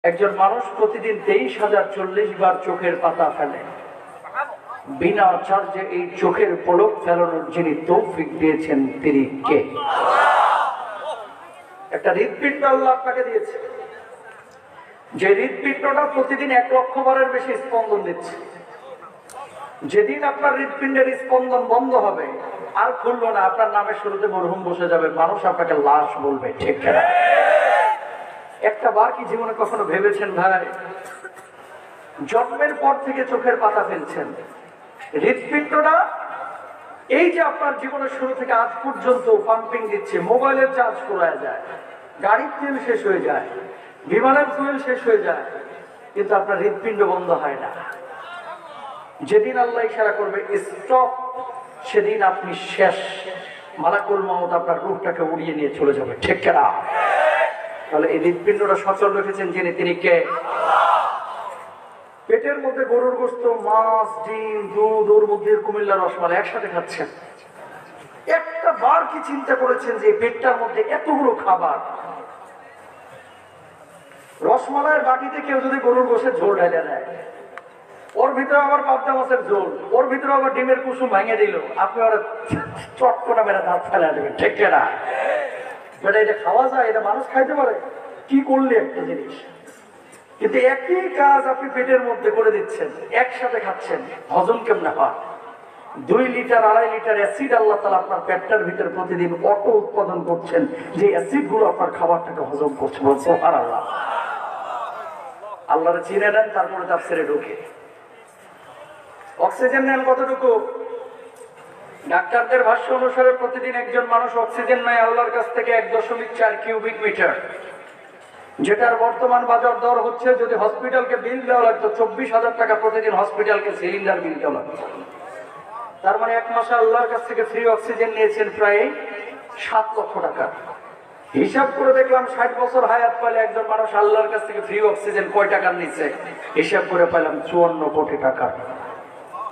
একজন মানুষ প্রতিদিন 23,040 বার চোখের পাতা ফেলে। বিনা চার্জে এই চোখের পলক ফেলানোর যিনি তৌফিক দিয়েছেন তিনি কে? একটা হৃদপিণ্ড আল্লাহ আপনাকে দিয়েছে, যে হৃদপিণ্ডটা প্রতিদিন 1 লক্ষ বারের বেশি স্পন্দন দিচ্ছে। যেদিন আপনার হৃদপিণ্ডের স্পন্দন বন্ধ হবে, আর খুললো না, আপনার নামের শুরুতে মরহুম বসে যাবে, মানুষ আপনাকে লাশ বলবে। ঠিক না? একটা বার কি জীবনে কখনো ভেবেছেন ভাই, জন্মের পর থেকে চোখের পাতা ফেলছেন, হৃদপিণ্ডটা এই যে আপনার জীবনের শুরু থেকে আজ পর্যন্ত পাম্পিং দিচ্ছে, মোবাইলের চার্জ ফুরায় যায়, গাড়ির তেল শেষ হয়ে যায়, বিমানের ফুয়েল শেষ হয়ে যায়, কিন্তু আপনার হৃদপিণ্ড বন্ধ হয় না। যেদিন আল্লাহ ইশারা করবে স্টপ, সেদিন আপনি শেষ। মালাকুল মউত আপনার রূহটাকে উড়িয়ে নিয়ে চলে যাবে। ঠিক না? তাহলে এই হৃদপিণ্ডটা সচল রেখেছেন যিনি, তিনি কে? পেটের মধ্যে গরুর গোশত, মাছ, ডিম, দুধ, ওর মধ্যে কুমিল্লার রসমালাই একসাথে খাচ্ছেন। একটা বার কি চিন্তা করেছেন যে পেটটার মধ্যে এতগুলো খাবার? রসমালাইয়ের বাটিতে কেউ যদি গরুর গোশের ঝোল ঢেলে দেয়, ওর ভিতরে আবার পাবদা মাছের ঝোল, ওর ভিতরে আবার ডিমের কুসুম ভেঙে দিল, আপনি ওরা চট করে মেরে দাঁত ফেলা দেবেন। ঠিক না? এটা খাওয়া যায়? এটা মানুষ খাইতে পারে? কি করলে একটা জিনিস, কিন্তু একই কাজ আপনি পেটের মধ্যে করে দিচ্ছেন, একসাথে খাচ্ছেন, হজম কেমনে হয়? 2 লিটার 2.5 লিটার অ্যাসিড আল্লাহ তাআলা আপনার পেটটার ভিতরে প্রতিদিন অটো উৎপাদন করছেন, যে অ্যাসিড গুলো আপনার খাবারটাকে হজম করছে। সুবহানাল্লাহ। আল্লাহরে চিনে নেন, তারপরে তাফসীরে ঢুকে। অক্সিজেন নেন কতটুকু? ডাক্তারদের ভাষ্য অনুসারে প্রতিদিন একজন মানুষ অক্সিজেন নেয় আল্লাহর কাছ থেকে 1.4 কিউবিক মিটার, যেটার বর্তমান বাজার দর হচ্ছে, যদি হসপিটালকে বিল দেওয়া লাগতো 24,000 টাকা প্রতিদিন, হসপিটালকে সিলিন্ডার বিল দেওয়া লাগতো। তার মানে 1 মাসে আল্লাহর কাছ থেকে ফ্রি অক্সিজেন নিয়েছেন প্রায় 7 লক্ষ টাকা। হিসাব করে দেখলাম 60 বছর হায়াত পাইলে একজন মানুষ আল্লাহর কাছ থেকে ফ্রি অক্সিজেন কয় টাকার নিচ্ছে? হিসাব করে পাইলাম 54 কোটি টাকা।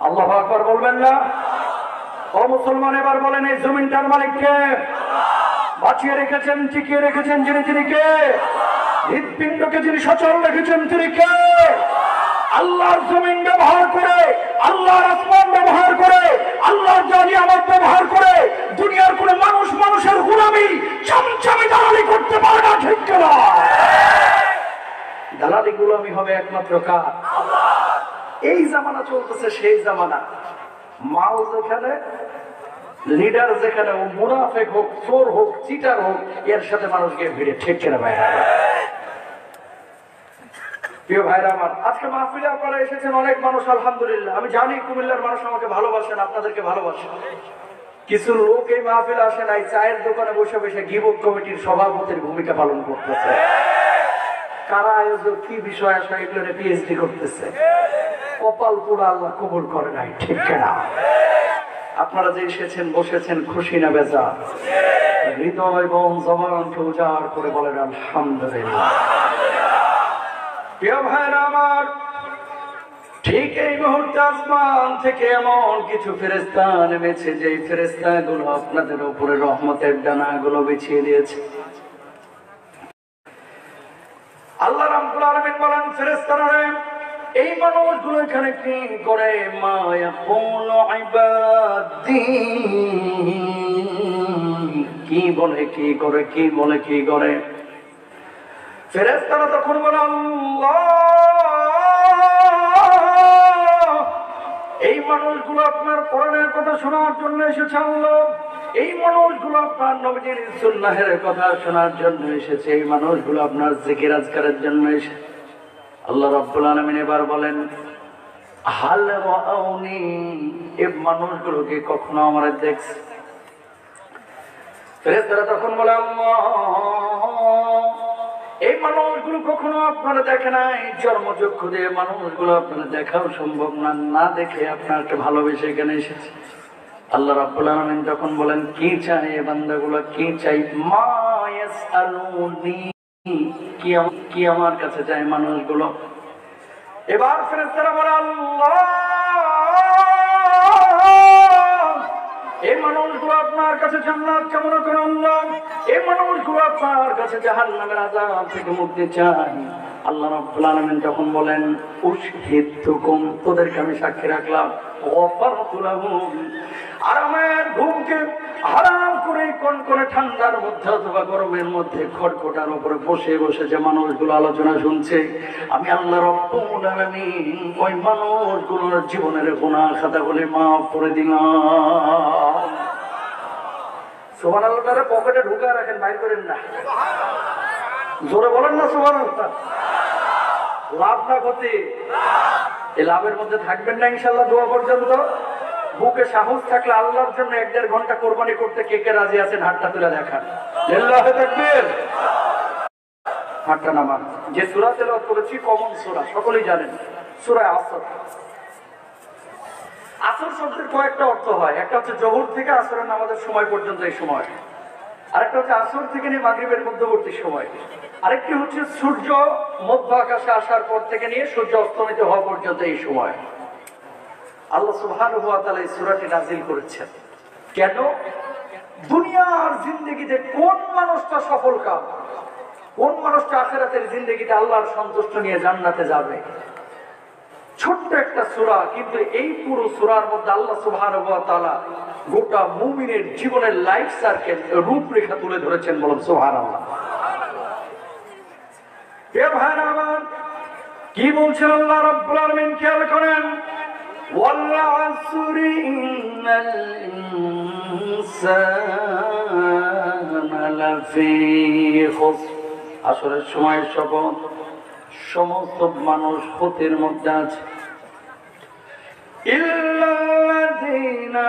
আল্লাহু আকবার বলবেন না? ও মুসলমান, এবার বলেন এই জমিনটার মালিক কে? বাঁচিয়ে রেখেছেন, টিকিয়ে রেখেছেন যিনি, তিনি কে? হৃদপিণ্ডকে যিনি সচল রেখেছেন তিনি কে? আল্লাহর জমিন ব্যবহার করে, আল্লাহর আসমান ব্যবহার করে, আল্লাহর জানি আমার ব্যবহার করে দুনিয়ার কোন মানুষ মানুষের গোলামি, চামচামি, দালালি করতে পারে না। ঠিক না? দালালি গোলামি হবে একমাত্র কার? আল্লাহ। এই জামানা চলতেছে সেই জামানা, মাল যেখানে, লিডার যেখানে, ও মুনাফিক হোক, চোর হোক, চিটার হোক, এর সাথে মানুষ গিয়ে ভিড়ে। ঠিক কিনা ভাই? প্রিয় ভাইরা আমার, আজকে মাহফিলে আপনারা এসেছেন অনেক মানুষ, আলহামদুলিল্লাহ। আমি জানি কুমিল্লার মানুষ আমাকে ভালোবাসেন, আপনাদেরকে ভালোবাসেন। কিছু লোক এই মাহফিলে আসে নাই, চায়ের দোকানে বসে বসে গিবত কমিটির সভাপতির ভূমিকা পালন করতেছে। কারা আয়োজক, কি বিষয় আসা, এগুলো পিএইচডি করতেছে। কপাল পুরা আল্লাহ কবুল করে নাই। ঠিক না? আপনারা যে এসেছেন, বসেছেন, খুশি না বেজা? হৃদয় এবং জবানকে উজাড় করে বলেন আলহামদুলিল্লাহ। প্রিয় ভাইরা আমার, ঠিক এই মুহূর্তে আসমান থেকে এমন কিছু ফেরেশতা নেমেছে, যে ফেরেশতাগুলো আপনাদের উপরে রহমতের ডানাগুলো বিছিয়ে দিয়েছে। আল্লাহ রাব্বুল আলামিন বলেন, ফেরেশতারা এই মানুষগুলো এখানে কি করে? মায়া কুলু ইবাদি, কি বলে, কি করে, কি বলে, কি করে? ফেরেশতারা তখন বলে, আল্লাহ, এই মানুষগুলো আপনার কোরআনের কথা শোনার জন্য এসেছে। আল্লাহ, এই মানুষগুলো আপনার নবীর সুন্নাহের কথা শোনার জন্য এসেছে। এই মানুষগুলো আপনার জিকির আজকারের জন্য এসেছে। আল্লাহ রাব্বুল আলামিন এবার বলেন, হাল রাআউনি, এই মানুষগুলোকে কখনো আমরা দেখছি? ফেরেশতারা তখন বলে, আল্লাহ, এই মানুষগুলো কখনো আপনারা দেখে নাই। জন্মচক্ষু দিয়ে মানুষগুলো আপনারা দেখাও সম্ভব না, না দেখে আপনাকে ভালোবেসে এখানে এসেছে। আল্লাহ রাব্বুল আলামিন তখন বলেন, কি চাই এই বান্দাগুলো, কি চাই? মা ইয়াসআলুনি, কি আমার কাছে চাই মানুষগুলো? এবার ফেরেশতারা বলে, আল্লাহ, এই মানুষগুলো আপনার কাছে জান্নাত কামনা করে। আল্লাহ, এই মানুষগুলো আপনার কাছে জাহান্নামের আযাব থেকে মুক্তি চায়। আল্লাহ রাব্বুল আলামিন তখন বলেন উশহিদতুকুম, তোদেরকে আমি সাক্ষী রাখলাম, গফারতু লাহুম, আরামের ঘুমকে হারাম করে কনকনে ঠান্ডার মধ্যে অথবা গরমের মধ্যে খড়খটার উপরে বসে বসে যে মানুষগুলো আলোচনা শুনছে, আমি আল্লাহ রাব্বুল আলামিন ওই মানুষগুলোর জীবনের গুনাহ খাতাগুলি মাফ করে দিলাম। সুবহানাল্লাহ। তারা পকেটে ঢুকায় রাখেন, বাইর করেন না। জোরে বলেন না সুবহানাল্লাহ। লাভ না ক্ষতি? এই লাভের মধ্যে থাকবেন না ইনশাআল্লাহ দোয়া পর্যন্ত। বুকে সাহস থাকলে আল্লাহর জন্য 1-1.5 ঘন্টা কোরবানি করতে কে কে রাজি আছেন? হাতটা তুলে দেখান। লিল্লাহি তাকবীর। হাতটা নামান। যে সূরা তেলাওয়াত করেছি কমন সূরা, সকলেই জানেন, সূরা আসর। আসর শব্দের কয়েকটা অর্থ হয়। একটা হচ্ছে জোহর থেকে আসরের নামাজের সময় পর্যন্ত এই সময়, আরেকটা হচ্ছে আসর থেকে নিয়ে মাগরিবের মধ্যবর্তী সময়, আরেকটি হচ্ছে সূর্য মধ্য আকাশে আসার পর থেকে নিয়ে সূর্য অস্তমিত হওয়া পর্যন্ত এই সময়। আল্লাহ সুবহানাহু ওয়া তাআলা এই সূরাটি নাযিল করেছেন কেন? দুনিয়ার জিন্দেগিতে কোন মানুষটা সফল কাম, কোন মানুষটা আখিরাতের জিন্দেগিতে আল্লাহর সন্তুষ্ট নিয়ে জান্নাতে যাবে। ছোট্ট একটা সূরা, কিন্তু এই পুরো সূরার মধ্যে আল্লাহ সুবহানাহু ওয়া তাআলা গোটা মুমিনের জীবনের লাইফ সার্কেল, রূপরেখা তুলে ধরেছেন। বলুন সুবহানাল্লাহ। কে ভাইরা আমার, কি বলছেন আল্লাহ রাব্বুল আলামিন? খেয়াল করেন, ওয়াল আসরি ইন্নাল ইনসানা লাফি খুসর, আসরের সময় শপথ, সমস্ত মানুষ ক্ষতির মধ্যে আছে। ইল্লাল্লাযীনা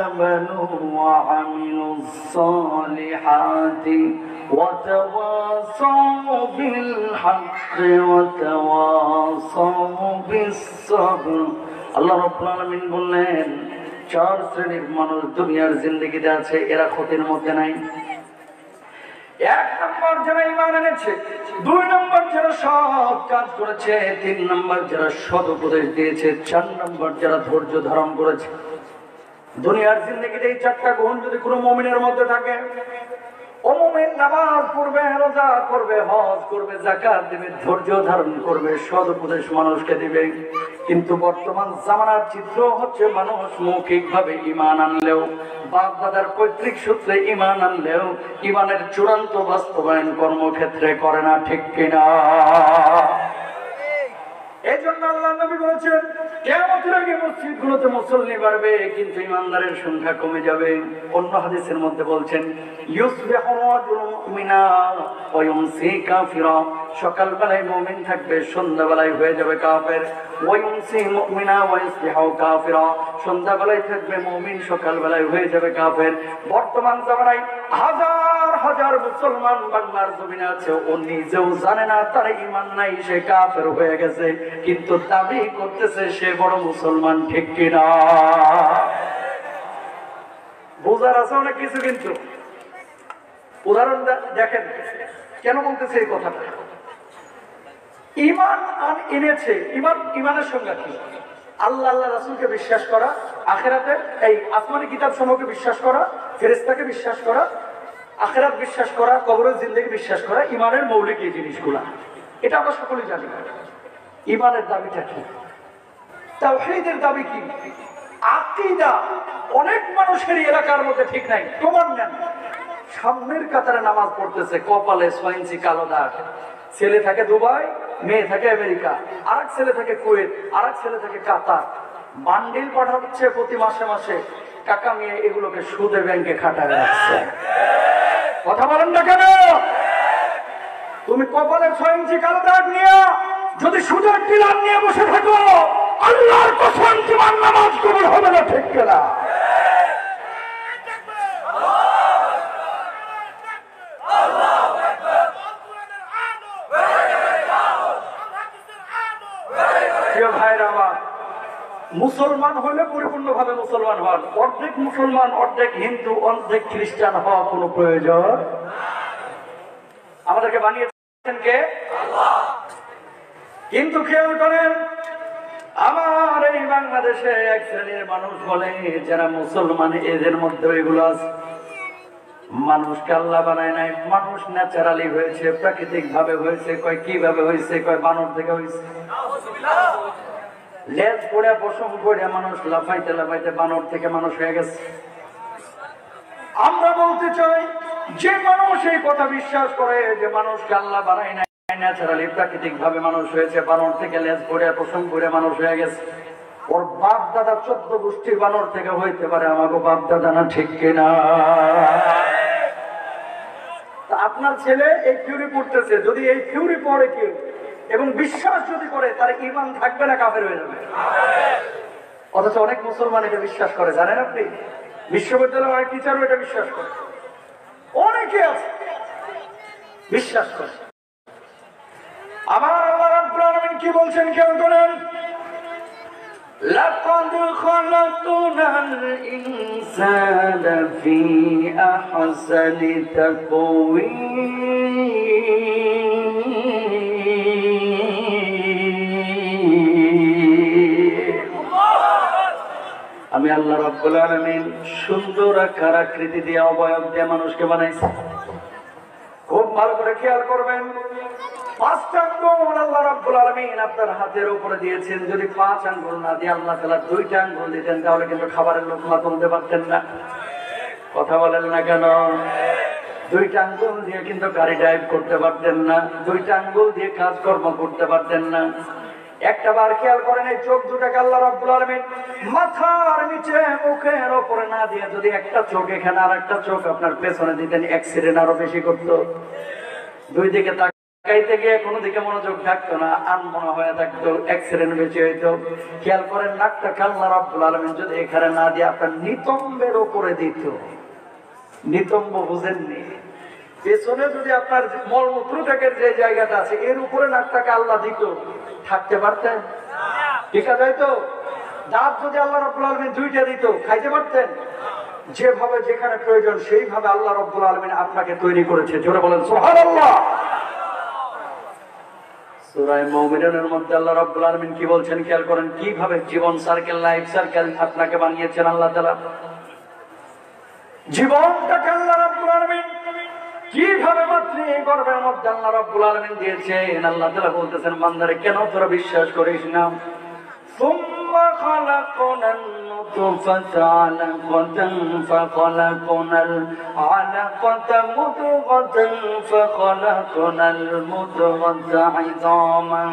আমানু ওয়া আমিলুস সালিহাতি ওয়া তাওয়াসাউ বিল হাক্কি ওয়া তাওয়াসাউ বিস সাবর। আল্লাহ রাব্বুল আলামিন বললেন 4 শ্রেণীর মানুষ দুনিয়ার জিন্দেগিতে আছে, এরা ক্ষতির মধ্যে নাই। 1 নম্বর যারা ঈমান এনেছে, 2 নম্বর যারা সৎ কাজ করেছে, 3 নম্বর যারা সৎ উপদেশ দিয়েছে, 4 নম্বর যারা ধৈর্য ধারণ করেছে। দুনিয়ার জিন্দেগিতে এই 4টা গুণ যদি কোনো মুমিনের মধ্যে থাকে, ও মুমিন নামাজ পড়বে, রোজা করবে, হজ করবে, যাকাত দিবে, ধৈর্য ধারণ করবে, সৎ উপদেশ মানুষকে দিবে। কিন্তু বর্তমান জামানার চিত্র হচ্ছে মানুষ মৌখিকভাবে ঈমান আনলেও, বাপ দাদার পৈতৃক সূত্রে ঈমান আনলেও ঈমানের চূড়ান্ত বাস্তবায়ন কর্মক্ষেত্রে করে না। ঠিক কিনা? এই জন্য আল্লাহ নবী বলেছেন কিয়ামতের আগে মসজিদগুলোতে মুসল্লি বাড়বে, কিন্তু ঈমানদারের সংখ্যা কমে যাবে। অন্য হাদিসের মধ্যে বলছেন ইউসবিহু রাজুলুন মুমিনা ওয়া ইউমসি কাফিরা, সকালবেলায় মুমিন থাকবে, সন্ধ্যাবেলায় হয়ে যাবে কাফের। ওয়া ইউমসি মুমিনা ওয়া ইউসবিহু কাফিরা, সন্ধ্যাবেলায় থাকবে মুমিন, সকালবেলায় হয়ে যাবে কাফের। বর্তমান জামানায় হাজার হাজার মুসলমান বাংলার জমিনে আছে, ও নিজেও জানে না তার ঈমান নাই, সে কাফের হয়ে গেছে, কিন্তু দাবি করতেছে সে বড় মুসলমান। ঠিক কিনা? বোঝার আছে অনেক কিছু, কিন্তু উদাহরণ দেখেন কেন বলতেছে এই কথাটা। ঈমান এনেছে, ঈমানের সংজ্ঞা কি? আল্লাহ আল্লাহ রাসূলকে বিশ্বাস করা, আখিরাতে এই আসমানি কিতাব সমূহকে বিশ্বাস করা, ফেরেশতাকে বিশ্বাস করা, আখিরাত বিশ্বাস করা, কবরের জিন্দেগি বিশ্বাস করা, ঈমানের মৌলিক এই জিনিসগুলা। এটা আমরা সকলেই জানি। ঈমানের দাবিটা কি? তাওহীদের দাবি কি? আকীদা অনেক মানুষের এলাকার মধ্যে ঠিক নাই। প্রমাণ নেন, সামনের কাতারে নামাজ পড়তেছে, কপালে 6 ইঞ্চি কালো দাগ, ছেলে থাকে দুবাই, মেয়ে থাকে আমেরিকা, আরেক ছেলে থাকে কুয়েত, আরেক ছেলে থাকে কাতার, বান্ডিল পাঠাচ্ছে প্রতি মাসে মাসে, টাকা নিয়ে এগুলোকে সুদে ব্যাংকে খাটায় রাখছে। কথা বলেন না কেন? তুমি কপালে 6 ইঞ্চি কালো দাগ নিয়ে যদি সুদের টিলার নিয়ে বসে থাকো, আল্লাহর কসম তোমার নামাজ কবুল হবে না। ঠিক কিনা? ভাইরা আমার, মুসলমান হলে পরিপূর্ণভাবে মুসলমান হন। অর্ধেক মুসলমান, অর্ধেক হিন্দু, অর্ধেক খ্রিস্টান হওয়া কোনো প্রয়োজন? আমাদেরকে বানিয়েছেন কে? আল্লাহ। কিন্তু খেয়াল করেন, আমার এই বাংলাদেশে 1 শ্রেণীর মানুষ বলে যারা মুসলমান, এদের মধ্যে এগুলো আছে। মানুষকে আল্লাহ বানায় নাই, মানুষ ন্যাচারালি হয়েছে, প্রাকৃতিক ভাবে হয়েছে। কয় কিভাবে হয়েছে? কয় বানর থেকে হয়েছে। লেজ পড়ে পশম করে মানুষ লাফাইতে লাফাইতে বানর থেকে মানুষ হয়ে গেছে। আমরা বলতে চাই, যে মানুষ এই কথা বিশ্বাস করে যে মানুষকে আল্লাহ বানায় নাই, ন্যাচারালি প্রাকৃতিক ভাবে মানুষ হয়েছে, বানর থেকে লেজ পড়ে পশম করে মানুষ হয়ে গেছে, ওর বাপ দাদা 14 গোষ্ঠীর বানর থেকে হইতে পারে, আমাকে বাপ দাদা না, ঠিক কিনা? আপনার ছেলে এই থিওরি পড়তেছে, যদি এই থিওরি পড়ে কেউ এবং বিশ্বাস যদি করে, তার ঈমান থাকবে না, কাফের হয়ে যাবে। অথচ অনেক মুসলমান এটা বিশ্বাস করে, জানেন আপনি? বিশ্ববিদ্যালয়ের অনেক টিচারও এটা বিশ্বাস করে, অনেকে আছে বিশ্বাস করে। আমার আল্লাহ রাব্বুল আলামিন কি বলছেন খেয়াল করেন, লাকাদ খালাকনাল ইনসানা ফি আহসানি তাকওয়ীম। আমি আল্লাহ রাব্বুল আলামিন সুন্দর আকার আকৃতি দিয়ে, অবয়ব দিয়ে মানুষকে বানাইছি। খুব ভালো করে খেয়াল করবেন, 5টা আঙ্গুল আল্লাহ রাব্বুল আলামিন আপনার হাতের উপরে দিয়েছেন। যদি 5 আঙ্গুল না দিয়ে আল্লাহ তাআলা 2টা আঙ্গুল দিতেন, তাহলে কিন্তু খাবারের লোকমা তুলতে পারতেন না। কথা বলেন না কেন? 2টা আঙ্গুল দিয়ে কিন্তু গাড়ি ড্রাইভ করতে পারতেন না, 2টা আঙ্গুল দিয়ে কাজকর্ম করতে পারতেন না। একটা বার খেয়াল করেন, এই চোখ দুটাকে আল্লাহ রাব্বুল আলামিন মাথার নিচে মুখের উপরে না দিয়ে যদি একটা চোখ এখানে আর একটা চোখ আপনার পেছনে দিতেন, অ্যাক্সিডেন্ট আরো বেশি করতো। দুই দিকে তাকাইতে গিয়ে কোনো দিকে মনোযোগ থাকতো না, আনমনা হয়ে থাকতো, অ্যাক্সিডেন্ট বেশি হইতো। খেয়াল করেন, নাকটাকে আল্লাহ রাব্বুল আলামিন যদি এখানে না দিয়ে আপনার নিতম্বের উপরে দিত, নিতম্ব বুঝেননি? পেছনে যদি আপনার মলমূত্র থেকে যে জায়গাটা আছে, এর উপরে নাকটাকে আল্লাহ দিত, থাকতে পারতেন? ঠিক আছে তো? দাঁত যদি আল্লাহ রাব্বুল আলামিন 2টা দিত, খাইতে পারতেন? যেভাবে যেখানে প্রয়োজন সেইভাবে আল্লাহ রাব্বুল আলামিন আপনাকে তৈরি করেছে। জোরে বলেন সুবহানাল্লাহ। সূরা মুমিনুনের মধ্যে আল্লাহ রাব্বুল আলামিন কি বলছেন খেয়াল করেন, কিভাবে জীবন সার্কেল, লাইফ সার্কেল আপনাকে বানিয়েছেন আল্লাহ তাআলা। জীবনটাকে আল্লাহ রাব্বুল আলামিন কিভাবে মাতৃ গর্ভের মধ্যে আল্লাহ রাব্বুল আলামিন দিয়েছেন। আল্লাহ তাআলা বলতেছেন, বান্দারে কেন তোরা বিশ্বাস করিস না? সুম্মা খালাকনাল নুতফাতা আলাকাতান ফাখালাকনাল আলাকাতা মুদগাতান ফাখালাকনাল মুদগাতা ইযামা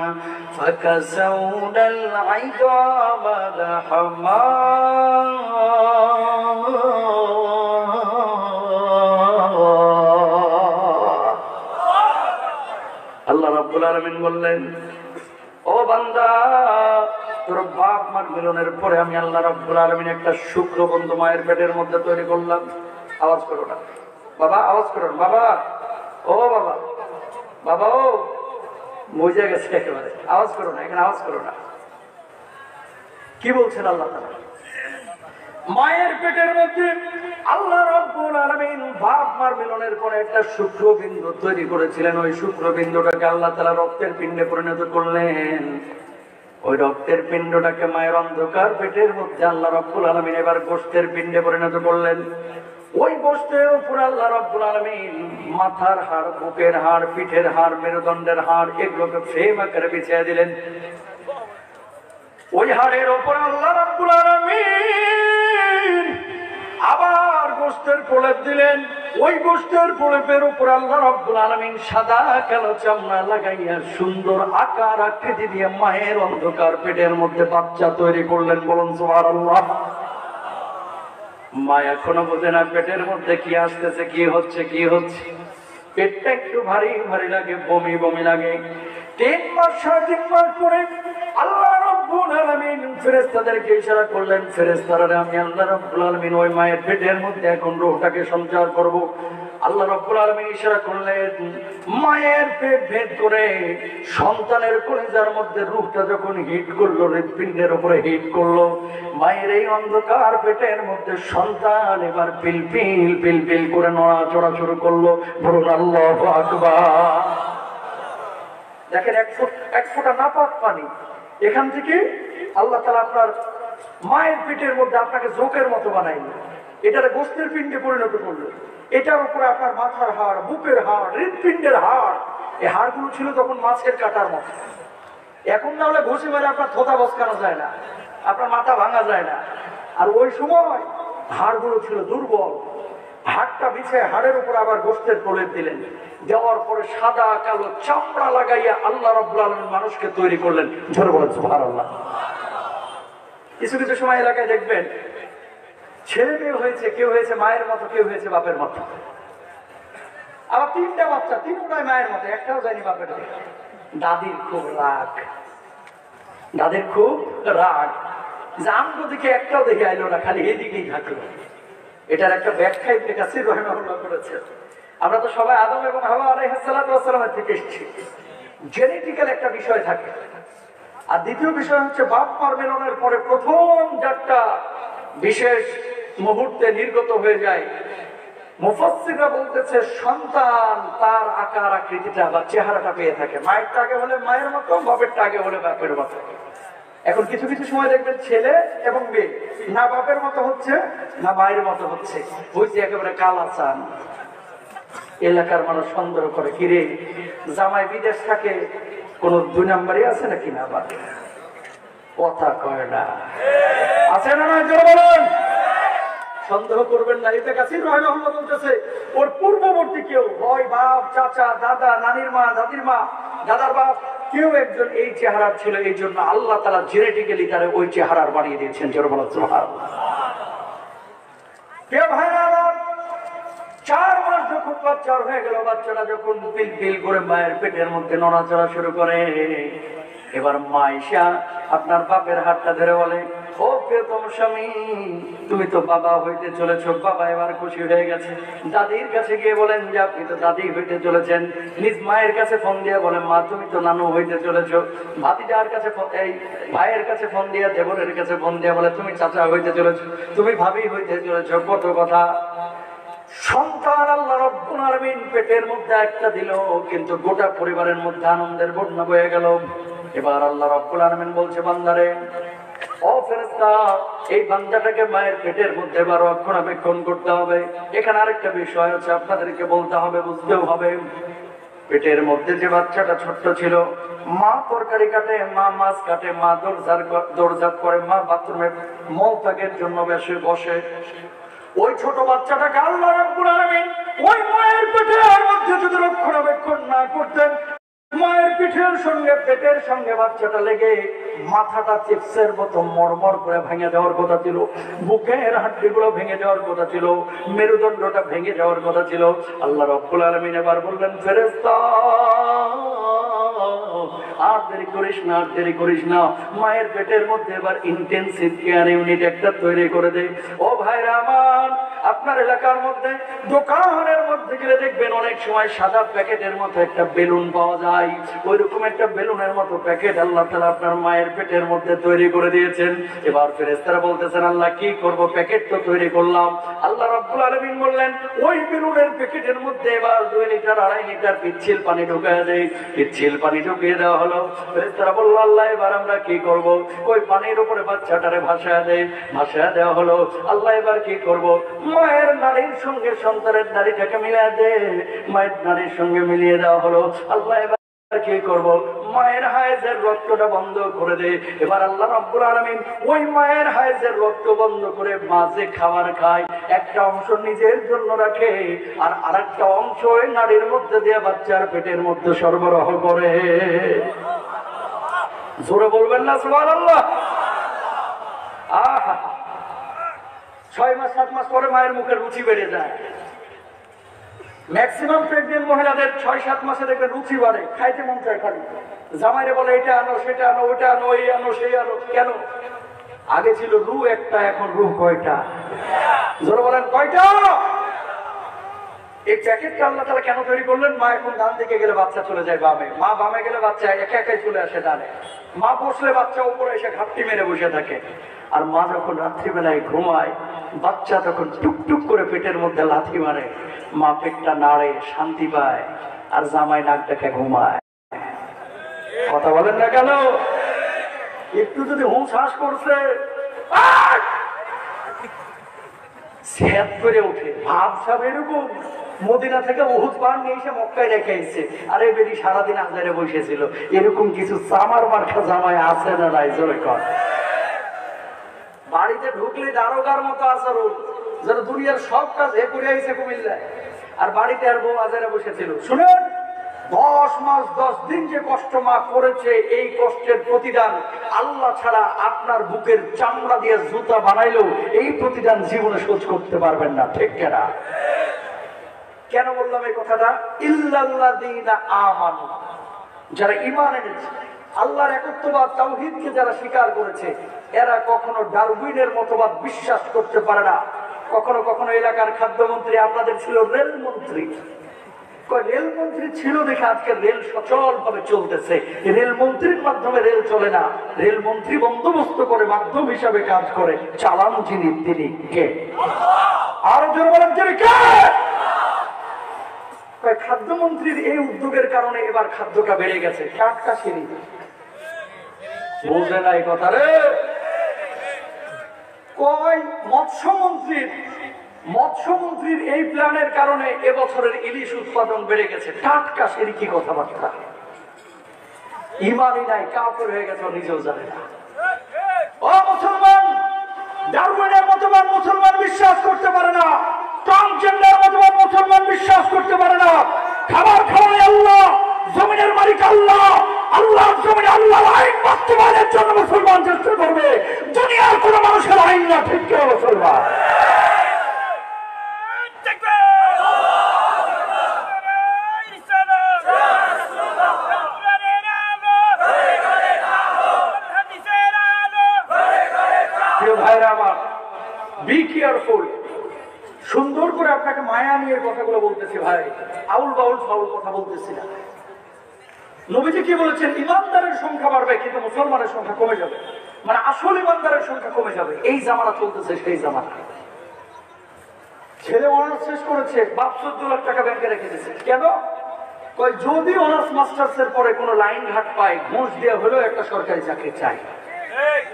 ফাকাসাউনাল ইযামা লাহমা। আল্লাহ রাব্বুল আলামিন বললেন, ও বান্দা, তোর বাপ মার মিলনের পরে আমি আল্লাহ রাব্বুল আলামিন একটা শুক্রবন্ধু মায়ের পেটের মধ্যে তৈরি করলাম। আওয়াজ করো না বাবা, আওয়াজ করো না বাবা, ও বাবা, বাবা ও বুঝে গেছে একেবারে, আওয়াজ করো না, এখানে আওয়াজ করো না। কি বলছেন আল্লাহ তাআলা? মায়ের পেটের মধ্যে আল্লাহ রাব্বুল আলামিন বাপ মার মিলনের পরে একটা শুক্রবিন্দু তৈরি করেছিলেন। ওই শুক্রবিন্দুটাকে আল্লাহ তাআলা রক্তের পিণ্ডে পরিণত করলেন। ওই রক্তের পিণ্ডটাকে মায়ের অন্ধকার পেটের মধ্যে আল্লাহ রাব্বুল আলামিন এবার গোশতের পিণ্ডে পরিণত করলেন। ওই গোশতের উপর আল্লাহ রাব্বুল আলামিন মাথার হাড়, বুকের হাড়, পিঠের হাড়, মেরুদণ্ডের হাড়, এগুলোকে ফ্রেম আকারে বিছিয়ে দিলেন। ওই হাড়ের উপর আল্লাহ রাব্বুল আলামিন আবার গোশতের প্রলেপ দিলেন। ওই গোশতের প্রলেপের উপর আল্লাহ রাব্বুল আলামিন সাদা কালো চামড়া লাগাইয়া সুন্দর আকার আকৃতি দিয়ে মায়ের অন্ধকার পেটের মধ্যে বাচ্চা তৈরি করলেন। বলুন সুবহানাল্লাহ। মা এখনো বোঝে না পেটের মধ্যে কি আসতেছে, কি হচ্ছে, কি হচ্ছে। পেটটা একটু ভারী ভারী লাগে, বমি বমি লাগে। 3 মাস 3.5 মাস পরে আল্লাহ রাব্বুল আলামিন ফেরেশতাদেরকে ইশারা করলেন, ফেরেশতারা আমি আল্লাহ রাব্বুল আলামিন ওই মায়ের পেটের মধ্যে এখন রূহটাকে সঞ্চার করব। আল্লাহ রাব্বুল আলামিন ইশারা করলেন, মায়ের পেট ভেদ করে সন্তানের কলিজার মধ্যে রূহটা যখন হিট করলো, হৃৎপিণ্ডের উপরে হিট করলো, মায়ের এই অন্ধকার পেটের মধ্যে সন্তান এবার পিলপিল পিলপিল করে নড়াচড়া শুরু করলো। বলুন আল্লাহু আকবার। দেখেন, এক ফোঁটা নাপাক পানি এখান থেকে আল্লাহ তাআলা আপনার মায়ের পেটের মধ্যে আপনাকে জোকের মতো বানাইল, এটারে গোশতের পিণ্ডে পরিণত করলো। এটার উপরে আপনার মাথার হাড়, বুকের হাড়, হৃৎপিণ্ডের হাড়, এই হাড়গুলো ছিল তখন মাছের কাটার মতো। এখন না হলে ঘুষি মেরে আপনার থোতা বসকানো যায় না, আপনার মাথা ভাঙা যায় না। আর ওই সময় হাড়গুলো ছিল দুর্বল। হাড়টা বিছে হাড়ের উপর আবার গোশতের প্রলেপ দিলেন, দেওয়ার পরে সাদা কালো চামড়া লাগাইয়া আল্লাহ রাব্বুল আলামিন মানুষকে তৈরি করলেন। জোরে বলেন সুবহানাল্লাহ। কিছু কিছু সময় এলাকায় দেখবেন ছেলে মেয়ে হয়েছে, কেউ হয়েছে মায়ের মতো, কেউ হয়েছে বাপের মতো। আবার তিনটা বাচ্চা, তিনটাই মায়ের মতো, একটাও যায়নি বাপের দিকে। দাদির খুব রাগ, দাদির খুব রাগ, জামগো দিকে একটাও দেখে আইলো না, খালি এইদিকেই থাকলো। এটার একটা ব্যাখ্যা ইবনে কাসির রাহিমাহুল্লাহ করেছেন। আমরা তো সবাই আদম এবং হাওয়া আলাইহিস সালাতু ওয়াস সালামের থেকে এসেছি, জেনেটিক্যাল একটা বিষয় থাকে। আর দ্বিতীয় বিষয় হচ্ছে বাপ মার মিলনের পরে প্রথম যারটা বিশেষ মুহূর্তে নির্গত হয়ে যায়, মুফাসসিররা বলতেছে সন্তান তার আকার আকৃতিটা বা চেহারাটা পেয়ে থাকে। মায়ের টাকে হলে মায়ের মতো, বাপের টাকে হলে বাপের মতো। এখন কিছু কিছু সময় দেখবেন ছেলে এবং মেয়ে না বাপের মতো হচ্ছে না মায়ের মতো হচ্ছে, হয়েছে একেবারে কালাচান। এলাকার মানুষ সন্দেহ করে, কিরে জামাই বিদেশ থাকে, কোন দুই নাম্বারই আছে নাকি? না বাবা কথা কয় না, আছে না? না জোরে বলুন। সন্দেহ করবেন না। ইবনে কাসির রাহিমাহুল্লাহ বলতেছে ওর পূর্ববর্তী কেউ হয় বাপ, চাচা, দাদা, নানির মা, দাদির মা, দাদার বাপ, কেউ একজন এই চেহারার ছিল। এই জন্য আল্লাহ তাআলা জেনেটিক্যালি তারে ওই চেহারার বানিয়ে দিয়েছেন। জোরে বলুন সুবহানাল্লাহ। কে ভাইরা আমার, 4 মাস যখন বাচ্চার হয়ে গেল, বাচ্চাটা যখন পিল পিল করে মায়ের পেটের মধ্যে নড়াচড়া শুরু করে, এবার মা ঈশা আপনার বাপের হাতটা ধরে বলে, ও প্রিয়তম স্বামী, তুমি তো বাবা হইতে চলেছ। বাবা এবার খুশি হয়ে গেছে। দাদির কাছে গিয়ে বলেন যে আপনি তো দাদি হইতে চলেছেন। নিজ মায়ের কাছে ফোন দিয়ে বলেন, মা তুমি তো নানু হইতে চলেছ। ভাতিজার কাছে, এই ভাইয়ের কাছে ফোন দিয়ে, দেবরের কাছে ফোন দিয়ে বলে তুমি চাচা হইতে চলেছ, তুমি ভাবি হইতে চলেছ। কত কথা। সন্তান আল্লাহ রাব্বুল আলামিন পেটের মধ্যে একটা দিল, কিন্তু গোটা পরিবারের মধ্যে আনন্দের বন্যা বয়ে গেল। এবার আল্লাহ রাব্বুল আলামিন বলছে, বান্দারে, ও ফেরেশতা, এই বান্দাটাকে মায়ের পেটের মধ্যে এবার রক্ষণাবেক্ষণ করতে হবে। এখানে আরেকটা বিষয় আছে, আপনাদেরকে বলতে হবে, বুঝতেও হবে। পেটের মধ্যে যে বাচ্চাটা ছোট্ট ছিল, মা তরকারি কাটে, মা মাছ কাটে, মা দৌড়ঝাঁপ করে, মা বাথরুমে মলত্যাগের জন্য বসে। ওই ছোট বাচ্চাটাকে আল্লাহ রাব্বুল আলামিন ওই মায়ের পেটের মধ্যে যদি রক্ষণাবেক্ষণ না করতেন, মায়ের পিঠের সঙ্গে পেটের সঙ্গে বাচ্চাটা লেগে মাথাটা চিপসের মতো মরমর করে ভেঙে যাওয়ার কথা ছিল, বুকের হাড্ডিগুলো ভেঙে যাওয়ার কথা ছিল, মেরুদণ্ডটা ভেঙে যাওয়ার কথা ছিল। আল্লাহ রাব্বুল আলামিন এবার বললেন, ফেরেশতা আর দেরি করিস না, আর দেরি করিস না, মায়ের পেটের মধ্যে এবার ইন্টেনসিভ কেয়ার ইউনিট একটা তৈরি করে দে। ও ভাইরা আমার, আপনার এলাকার মধ্যে দোকানের মধ্যে গেলে দেখবেন অনেক সময় সাদা প্যাকেটের মতো একটা বেলুন পাওয়া যায়। ওই রকম একটা বেলুনের মতো প্যাকেট আল্লাহ তাআলা আপনার মায়ের পেটের মধ্যে তৈরি করে দিয়েছেন। এবার ফেরেশতারা বলতেছেন, আল্লাহ কি করব, প্যাকেট তো তৈরি করলাম। আল্লাহ রাব্বুল আলামিন বললেন, ওই বেলুনের প্যাকেটের মধ্যে এবার 2 লিটার 2.5 লিটার পিচ্ছিল পানি ঢুকিয়ে দেয়। পিচ্ছিল পানি ঢুকিয়ে দেওয়া হলো। ফেরেশতারা বলল, আল্লাহ এবার আমরা কি করব? ওই পানির উপরে বাচ্চাটারে ভাসায় দেয়, ভাসায় দেওয়া হলো। আল্লাহ এবার কি করব? মায়ের নারীর সঙ্গে সন্তানের নারীটাকে মিলিয়ে দে। মায়ের নারীর সঙ্গে মিলিয়ে দেওয়া হলো। আল্লাহ এবার কি করব? মায়ের হায়েজের রক্তটা বন্ধ করে দে। এবার আল্লাহ রাব্বুল আলামিন ওই মায়ের হায়েজের রক্ত বন্ধ করে মাঝে খাবার খায়, একটা অংশ নিজের জন্য রাখে, আর আরেকটা অংশ ওই নারীর মধ্যে দিয়ে বাচ্চার পেটের মধ্যে সরবরাহ করে। জোরে বলবেন না সুবহানাল্লাহ। আহা, 6 মাস 7 মাস পরে মায়ের মুখে রুচি বেড়ে যায়। ম্যাক্সিমাম প্রেগনেন্ট মহিলাদের 6-7 মাসে দেখবেন রুচি বাড়ে, খাইতে মন চায় খালি। জামাইরে বলে এটা আনো, সেটা আনো, ওটা আনো, এই আনো, সেই আনো। কেন? আগে ছিল রু একটা, এখন রু কয়টা? জোরে বলেন কয়টা? এই প্যাকেটটা আল্লাহ তাআলা কেন তৈরি করলেন? মা এখন ডান দিকে গেলে বাচ্চা চলে যায় বামে, মা বামে গেলে বাচ্চা একা একাই চলে আসে ডানে। মা বসলে বাচ্চা উপরে এসে ঘাপটি মেরে বসে থাকে। আর মা যখন রাত্রিবেলায় ঘুমায়, বাচ্চা তখন টুকটুক করে পেটের মধ্যে লাথি মারে। মা পেটটা নাড়ে, শান্তি পায়, আর জামাই নাক ডেকে ঘুমায়। কথা বলেন না কেন? একটু যদি হুঁশ হাস করছে, স্যাপ করে ওঠে, ভাবসাব এরকম মদিনা থেকে উহুদ পাহাড় নিয়ে এসে মক্কায় রেখে এসেছে। আরে বেরি সারাদিন আজারে বসেছিল, এরকম কিছু চামার মার্কা জামাই আছে না নাই জোরে কর। বাড়িতে ঢুকলে দারোগার মতো আচরণ, যেন দুনিয়ার সব কাজ হে করে আইছে কুমিল্লায়, আর বাড়িতে আর বউ আজারে বসেছিল। শুনেন, 10 মাস 10 দিন যে কষ্ট মা করেছে, এই কষ্টের প্রতিদান আল্লাহ ছাড়া আপনার বুকের চামড়া দিয়ে জুতা বানাইলেও এই প্রতিদান জীবনে শোধ করতে পারবেন না, ঠিক কিনা? কেন বললাম এই কথাটা? ইল্লাল্লাযীনা আমানু, যারা ঈমান এনেছে, আল্লাহর একত্ববাদ তাওহীদকে যারা স্বীকার করেছে, এরা কখনো ডারউইনের মতবাদ বিশ্বাস করতে পারে না। কখনো কখনো এলাকার খাদ্যমন্ত্রী আপনাদের ছিল রেলমন্ত্রী, রেলমন্ত্রী ছিল দেখে আজকে রেল সচল ভাবে চলতেছে। রেলমন্ত্রীর মাধ্যমে রেল চলে না, রেলমন্ত্রী বন্দোবস্ত করে মাধ্যম হিসাবে কাজ করে। চালান যিনি, তিনি কে? আরো জোরে বলেন, তিনি কে? খাদ্যমন্ত্রীর এই উদ্যোগের কারণে এবার খাদ্যটা বেড়ে গেছে। টাটকা সিঁড়ি বুঝে নাই কথা রে। কয় মৎস্যমন্ত্রীর এই প্ল্যানের কারণে এবছরের ইলিশ উৎপাদন বেড়ে গেছে। টাটকা সিঁড়ি কি কথাবার্তা! ইমানই নাই, কাফের হয়ে গেছে, নিজেও জানে না। ও মুসলমান, ডারউইনের মতবাদ মুসলমান বিশ্বাস করতে পারে না, ট্রান্সজেন্ডার মতবাদ মুসলমান বিশ্বাস করতে পারে না। খাবার খাওয়ায় আল্লাহ, জমিনের মালিক আল্লাহ, আল্লাহর জমিনে আল্লাহর আইন বাস্তবায়নের জন্য মুসলমান চেষ্টা করবে, দুনিয়ার কোন মানুষের আইন না, ঠিক কিনা মুসলমান? ভাইরা আমার, বি কেয়ারফুল। সুন্দর করে আপনাকে মায়া নিয়ে কথাগুলো বলতেছি ভাই, আউল বাউল ফাউল কথা বলতেছি না। নবীজি কি বলেছেন? ইমানদারের সংখ্যা বাড়বে কিন্তু মুসলমানের সংখ্যা কমে যাবে, মানে আসল ইমানদারের সংখ্যা কমে যাবে। এই জামানা চলতেছে, সেই জামানা। ছেলে অনার্স শেষ করেছে, বাপ 14 লাখ টাকা ব্যাংকে রেখে দিয়েছে। কেন? কই যদি অনার্স মাস্টার্স এর পরে কোনো লাইন ঘাট পায়, ঘুষ দেওয়া হলেও একটা সরকারি চাকরি চাই।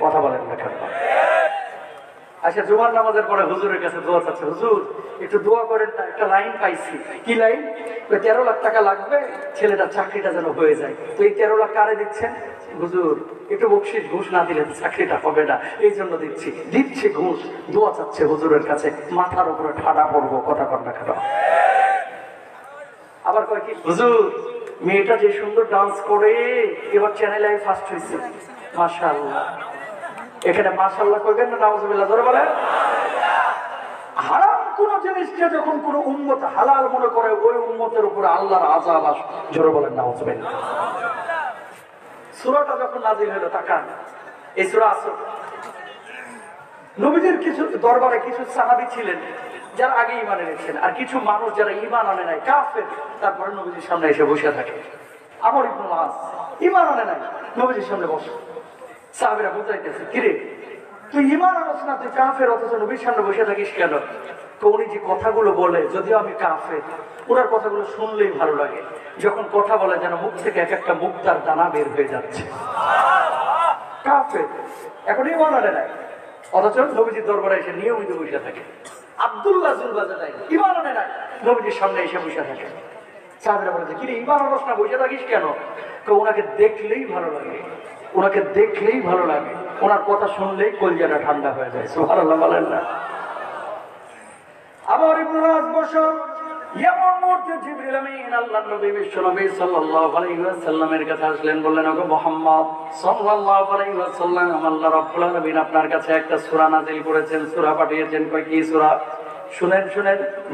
কথা বলেন না কেন? আচ্ছা, জুমার নামাজের পরে হুজুরের কাছে দোয়া চাচ্ছে, হুজুর একটু দোয়া করেন না, একটা লাইন পাইছি। কি লাইন? 13 লাখ টাকা লাগবে, ছেলেটার চাকরিটা যেন হয়ে যায়। তো এই 13 লাখ কারে দিচ্ছেন? হুজুর একটু বকশিশ, ঘুষ না দিলে চাকরিটা হবে না, এই জন্য দিচ্ছি ঘুষ। দোয়া চাচ্ছে হুজুরের কাছে, মাথার উপরে ঠাডা পড়বো। কথা কর না কেন? আবার কয় কি, হুজুর মেয়েটা যে সুন্দর ডান্স করে এবার চ্যানেলে ফার্স্ট হয়েছে, মাশাআল্লাহ। এখানে মাশাআল্লাহ কইবেন না নাউজুবিল্লাহ জোরে বলেন? হারাম কোন জিনিসকে যখন কোন উম্মত হালাল মনে করে, ওই উম্মতের উপরে আল্লাহর আযাব আসে। জোরে বলেন নাউজুবিল্লাহ। সূরাটা যখন নাযিল হলো, তাকান, এই সূরা আসর। নবীদের কিছু দরবারে কিছু সাহাবী ছিলেন যারা আগে ঈমান এনেছেন, আর কিছু মানুষ যারা ঈমান আনে নাই, কাফের। তারপরে নবীজির সামনে এসে বসে থাকে। আমর ইবনে আস ঈমান আনে নাই, নবীজির সামনে বসে। সাহাবীরা বুঝাইতেছে, কিরে তুই ঈমান আনছ না, তুই কাফের, অথচ নবীর সামনে বসে থাকিস কেন? তো উনি যে কথাগুলো বলে, যদিও আমি কাফের, ওনার কথাগুলো শুনলেই ভালো লাগে। যখন কথা বলে যেন মুখ থেকে এক একটা মুক্তার দানা বের হয়ে যাচ্ছে। কাফের, এখন ঈমান আনে নাই, অথচ নবীজির দরবারে এসে নিয়মিত বসে থাকে। আব্দুল্লাহ জুলবাজার ঈমান আনে নাই, নবীজির সামনে এসে বসে থাকে। সাহাবীরা বলেছে, কিরে ঈমান আনছ না, বসে থাকিস কেন? তো ওনাকে দেখলেই ভালো লাগে, ওনাকে দেখলেই ভালো লাগে, ওনার কথা শুনলেই কলিজাটা ঠান্ডা হয়ে যায়। সুবহানাল্লাহ বলেন না? আবার ইবনে আস বসো, এমন মুহূর্তে জিবরিল আমিন আল্লাহর নবী বিশ্বনবী সাল্লাল্লাহু আলাইহি ওয়াসাল্লামের কাছে আসলেন, বললেন, ওগো মুহাম্মদ সাল্লাল্লাহু আলাইহি ওয়াসাল্লাম, আল্লাহ রাব্বুল আলামিন আপনার কাছে একটা সূরা নাযিল করেছেন, সূরা পাঠিয়েছেন। কয় কি সূরা? শুনেন।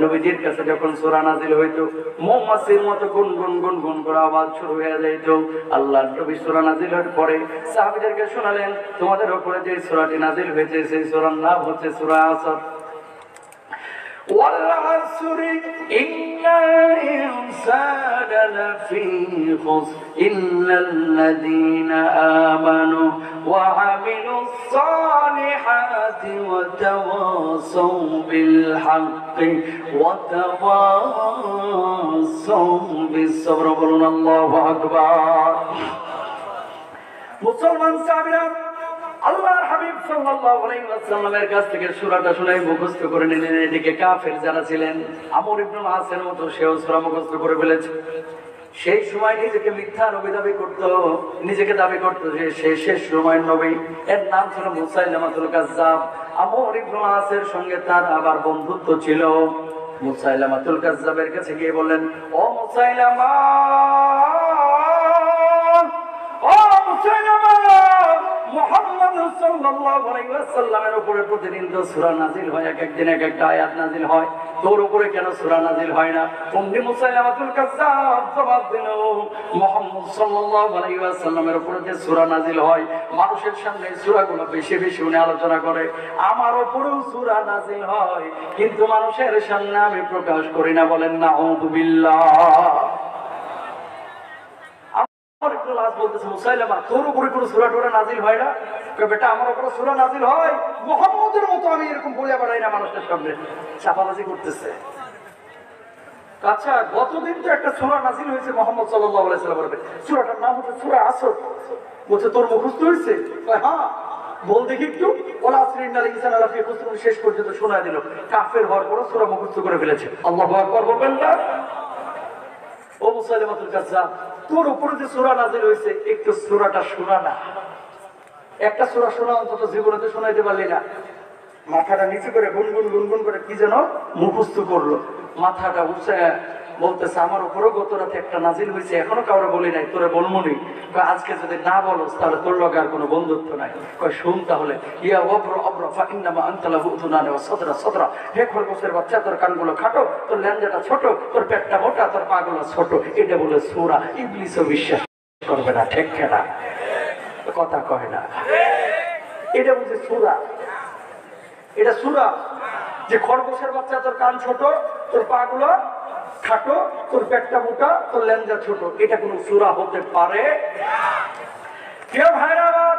নবীজির কাছে যখন সূরা নাযিল হইতো, মৌমাছির মতো গুনগুন গুনগুন করে আওয়াজ শুরু হয়ে যাইত। আল্লাহর নবী সূরা নাযিল হওয়ার পরে সাহাবীদেরকে শোনালেন, তোমাদের উপরে যে সূরাটি নাযিল হয়েছে সেই সূরার নাম হচ্ছে সূরা আসর। والعصر إن الإنسان لفي خسر إلا الذين آمنوا وعملوا الصالحات وتواصوا بالحق وتواصوا بالصبر. বলুন আল্লাহু আকবার। মুসলমান সাহাবীরা আল্লাহর হাবিব সাল্লাল্লাহু আলাইহি ওয়াসাল্লামের কাছ থেকে সূরাটা শুনে মুখস্থ করে নিলেন। এদিকে কাফের যারা ছিলেন, আমর ইবনে আসের মতো সেও সূরা মুখস্থ করে ফেলেছে। সেই সময় নিজেকে মিথ্যা নবী দাবি করত, নিজেকে দাবি করত যে সে শেষ সময়ের নবী। এর নাম ছিল মুসাইলামাতুল কাজ্জাব। আমর ইবনে আসের সঙ্গে তার আবার বন্ধুত্ব ছিল। মুসাইলামাতুল কাজ্জাবের কাছে গিয়ে বললেন, ও মুসাইলামা, ও মুসাইলামা, মুহাম্মদ সাল্লাল্লাহু আলাইহি ওয়াসাল্লামের উপরে প্রতিদিন তো সূরা নাযিল হয়, এক একদিন এক একটা আয়াত নাযিল হয়, তোর উপরে কেন সূরা নাযিল হয় না? উম্মে মুসাইলামাতুল কাজ্জাব জবাব দিল, মুহাম্মদ সাল্লাল্লাহু আলাইহি ওয়াসাল্লামের উপরে যে সূরা নাযিল হয়, মানুষের সামনে সূরাগুলো বেশি বেশি উনি আলোচনা করে, আমার উপরেও সূরা নাযিল হয়, কিন্তু মানুষের সামনে আমি প্রকাশ করি না। বলেন নাউযু বিল্লাহ। বলতেছে, মুসাইলামা, তোর উপরে কোনো সূরা টোরা নাযিল হয় না? বেটা, আমার উপরে সূরা নাযিল হয়, মুহাম্মদের মতো আমি এরকম বলে বেড়াই না মানুষের সামনে। চাপাবাজি করতেছে। আচ্ছা, গতদিন তো একটা সূরা নাযিল হয়েছে মুহাম্মদ সাল্লাল্লাহু আলাইহি ওয়াসাল্লামের, সূরাটার নাম হচ্ছে সূরা আসর। বলছে, তোর মুখস্থ হয়েছে? হ্যাঁ। বল দেখি একটু। ওয়াল আসরি ইন্নাল ইনসানা লাফি খুসর শেষ পর্যন্ত শোনায় দিল। কাফের হওয়ার পর সূরা মুখস্থ করে ফেলেছে। আল্লাহু আকবার বলবেন না? ও মুসাইলামাতুল কাজ্জাব, তোর উপরে যে সূরা নাযিল হয়েছে, একটু সূরাটা শোনা না। একটা সূরা শোনা অন্তত জীবনে তো শোনাইতে পারলি না। মাথাটা নিচু করে গুনগুন গুনগুন করে কি যেন মুখস্থ করলো। মাথাটা উঠছে, বলতেছে, আমার উপরেও গত রাতে একটা নাযিল হয়েছে, এখনো কাউরে বলি নাই, তোরে বলমুনি। আজকে যদি না বলস তাহলে তোর লগে আর কোনো বন্ধুত্ব নাই। শুন তাহলে, ইয়া ওয়াবর আবরা ফা ইন্নামা আনতা লাহু উযুনান ওয়া সাদরা সাদরা। হে খরগোশের বাচ্চা, তোর কানগুলো খাটো, তোর ল্যাঞ্জাটা ছোট, তোর পেটটা মোটা, তোর পাগুলো ছোট। এটা বলে সূরা। ইবলিসও বিশ্বাস করবে না, ঠিক না? কথা কয় না। এটা বলছে সূরা। এটা সূরা যে খরগোশের বাচ্চা, তোর কান ছোট, তোর পাগুলো খাটো, তোর পেটটা মোটা, তোর লেঞ্জা ছোট। এটা কোন সূরা হতে পারে? প্রিয় ভাইরা আমার,